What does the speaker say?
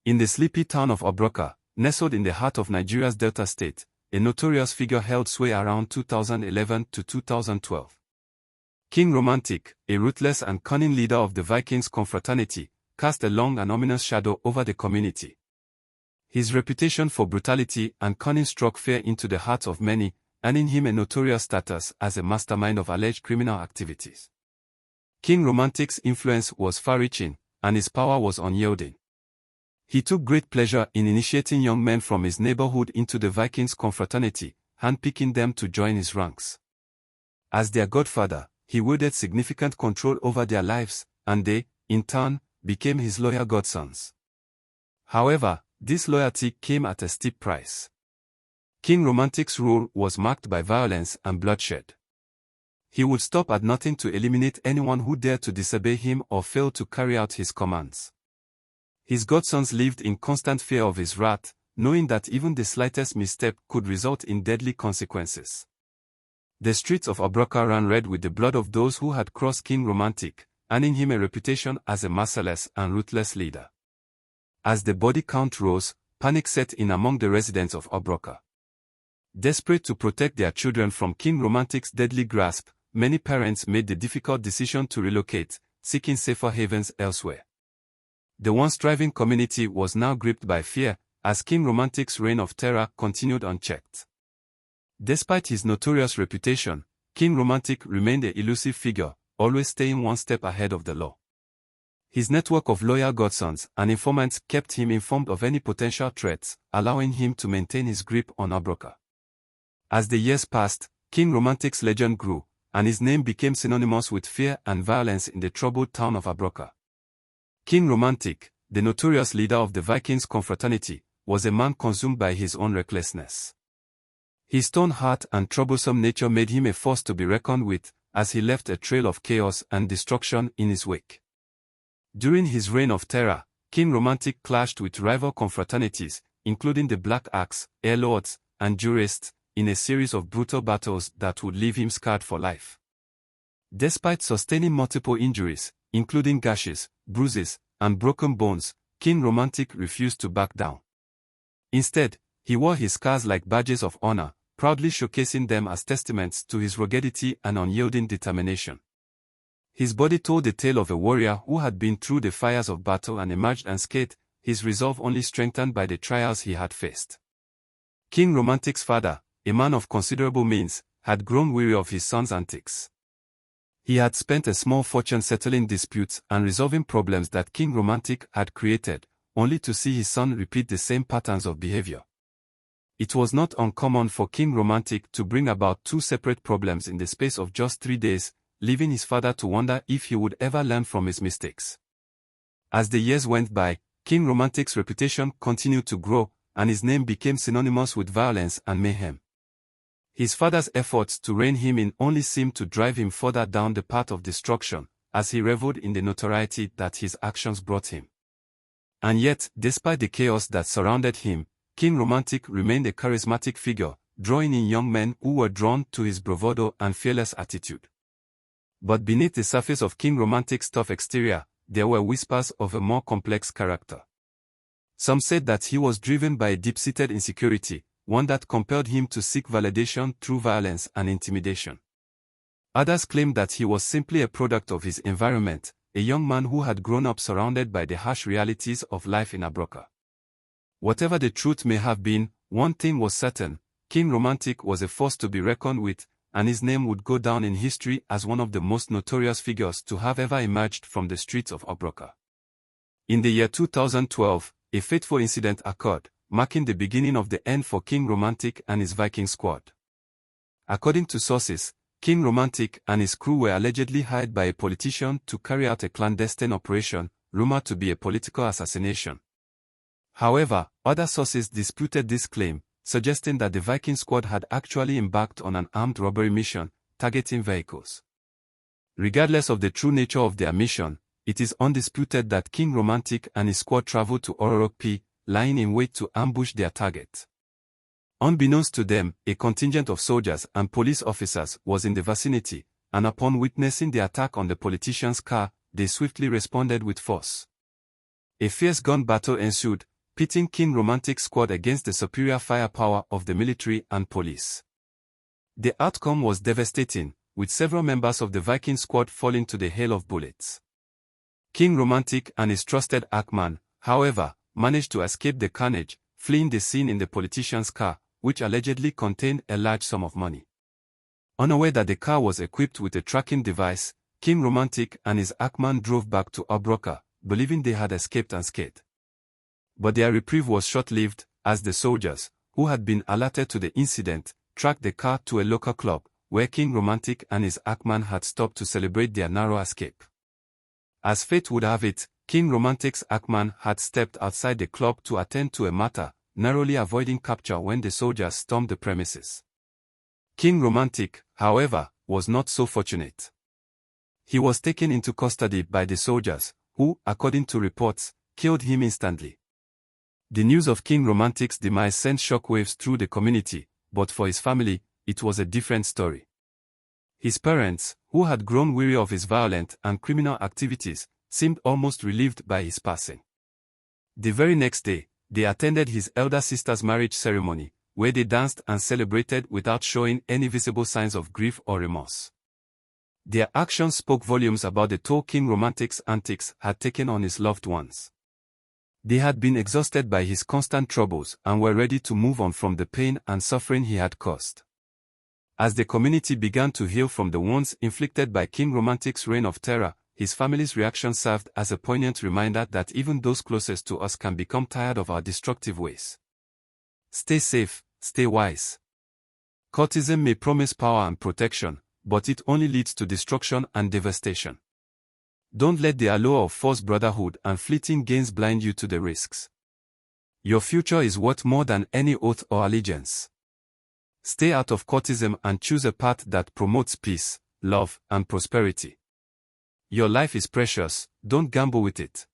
In the sleepy town of Abraka, nestled in the heart of Nigeria's Delta State, a notorious figure held sway around 2011 to 2012. King Romantic, a ruthless and cunning leader of the Vikings confraternity, cast a long and ominous shadow over the community. His reputation for brutality and cunning struck fear into the hearts of many, earning him a notorious status as a mastermind of alleged criminal activities. King Romantic's influence was far-reaching, and his power was unyielding. He took great pleasure in initiating young men from his neighborhood into the Vikings confraternity, handpicking them to join his ranks. As their godfather, he wielded significant control over their lives, and they, in turn, became his loyal godsons. However, this loyalty came at a steep price. King Romantic's rule was marked by violence and bloodshed. He would stop at nothing to eliminate anyone who dared to disobey him or fail to carry out his commands. His godsons lived in constant fear of his wrath, knowing that even the slightest misstep could result in deadly consequences. The streets of Abraka ran red with the blood of those who had crossed King Romantic, earning him a reputation as a merciless and ruthless leader. As the body count rose, panic set in among the residents of Abraka. Desperate to protect their children from King Romantic's deadly grasp, many parents made the difficult decision to relocate, seeking safer havens elsewhere. The once thriving community was now gripped by fear, as King Romantic's reign of terror continued unchecked. Despite his notorious reputation, King Romantic remained an elusive figure, always staying one step ahead of the law. His network of loyal godsons and informants kept him informed of any potential threats, allowing him to maintain his grip on Abraka. As the years passed, King Romantic's legend grew, and his name became synonymous with fear and violence in the troubled town of Abraka. King Romantic, the notorious leader of the Vikings confraternity, was a man consumed by his own recklessness. His stern heart and troublesome nature made him a force to be reckoned with, as he left a trail of chaos and destruction in his wake. During his reign of terror, King Romantic clashed with rival confraternities, including the Black Axe, Air Lords, and Jurists, in a series of brutal battles that would leave him scarred for life. Despite sustaining multiple injuries, including gashes, bruises, and broken bones, King Romantic refused to back down. Instead, he wore his scars like badges of honor, proudly showcasing them as testaments to his ruggedity and unyielding determination. His body told the tale of a warrior who had been through the fires of battle and emerged unscathed, his resolve only strengthened by the trials he had faced. King Romantic's father, a man of considerable means, had grown weary of his son's antics. He had spent a small fortune settling disputes and resolving problems that King Romantic had created, only to see his son repeat the same patterns of behavior. It was not uncommon for King Romantic to bring about two separate problems in the space of just 3 days, leaving his father to wonder if he would ever learn from his mistakes. As the years went by, King Romantic's reputation continued to grow, and his name became synonymous with violence and mayhem. His father's efforts to rein him in only seemed to drive him further down the path of destruction, as he reveled in the notoriety that his actions brought him. And yet, despite the chaos that surrounded him, King Romantic remained a charismatic figure, drawing in young men who were drawn to his bravado and fearless attitude. But beneath the surface of King Romantic's tough exterior, there were whispers of a more complex character. Some said that he was driven by a deep-seated insecurity, one that compelled him to seek validation through violence and intimidation. Others claimed that he was simply a product of his environment, a young man who had grown up surrounded by the harsh realities of life in Abraka. Whatever the truth may have been, one thing was certain: King Romantic was a force to be reckoned with, and his name would go down in history as one of the most notorious figures to have ever emerged from the streets of Abraka. In the year 2012, a fateful incident occurred, marking the beginning of the end for King Romantic and his Viking squad. According to sources, King Romantic and his crew were allegedly hired by a politician to carry out a clandestine operation, rumored to be a political assassination. However, other sources disputed this claim, suggesting that the Viking squad had actually embarked on an armed robbery mission, targeting vehicles. Regardless of the true nature of their mission, it is undisputed that King Romantic and his squad traveled to Ororokpi, lying in wait to ambush their target. Unbeknownst to them, a contingent of soldiers and police officers was in the vicinity, and upon witnessing the attack on the politician's car, they swiftly responded with force. A fierce gun battle ensued, pitting King Romantic's squad against the superior firepower of the military and police. The outcome was devastating, with several members of the Viking squad falling to the hail of bullets. King Romantic and his trusted Hackman, however, managed to escape the carnage, fleeing the scene in the politician's car, which allegedly contained a large sum of money. Unaware that the car was equipped with a tracking device, King Romantic and his Hackman drove back to Abraka, believing they had escaped unscathed. But their reprieve was short-lived, as the soldiers, who had been alerted to the incident, tracked the car to a local club, where King Romantic and his Hackman had stopped to celebrate their narrow escape. As fate would have it, King Romantic's Hackman had stepped outside the club to attend to a matter, narrowly avoiding capture when the soldiers stormed the premises. King Romantic, however, was not so fortunate. He was taken into custody by the soldiers, who, according to reports, killed him instantly. The news of King Romantic's demise sent shockwaves through the community, but for his family, it was a different story. His parents, who had grown weary of his violent and criminal activities, seemed almost relieved by his passing. The very next day, they attended his elder sister's marriage ceremony, where they danced and celebrated without showing any visible signs of grief or remorse. Their actions spoke volumes about the toll King Romantic's antics had taken on his loved ones. They had been exhausted by his constant troubles and were ready to move on from the pain and suffering he had caused. As the community began to heal from the wounds inflicted by King Romantic's reign of terror, his family's reaction served as a poignant reminder that even those closest to us can become tired of our destructive ways. Stay safe, stay wise. Cultism may promise power and protection, but it only leads to destruction and devastation. Don't let the allure of false brotherhood and fleeting gains blind you to the risks. Your future is worth more than any oath or allegiance. Stay out of cultism and choose a path that promotes peace, love, and prosperity. Your life is precious, don't gamble with it.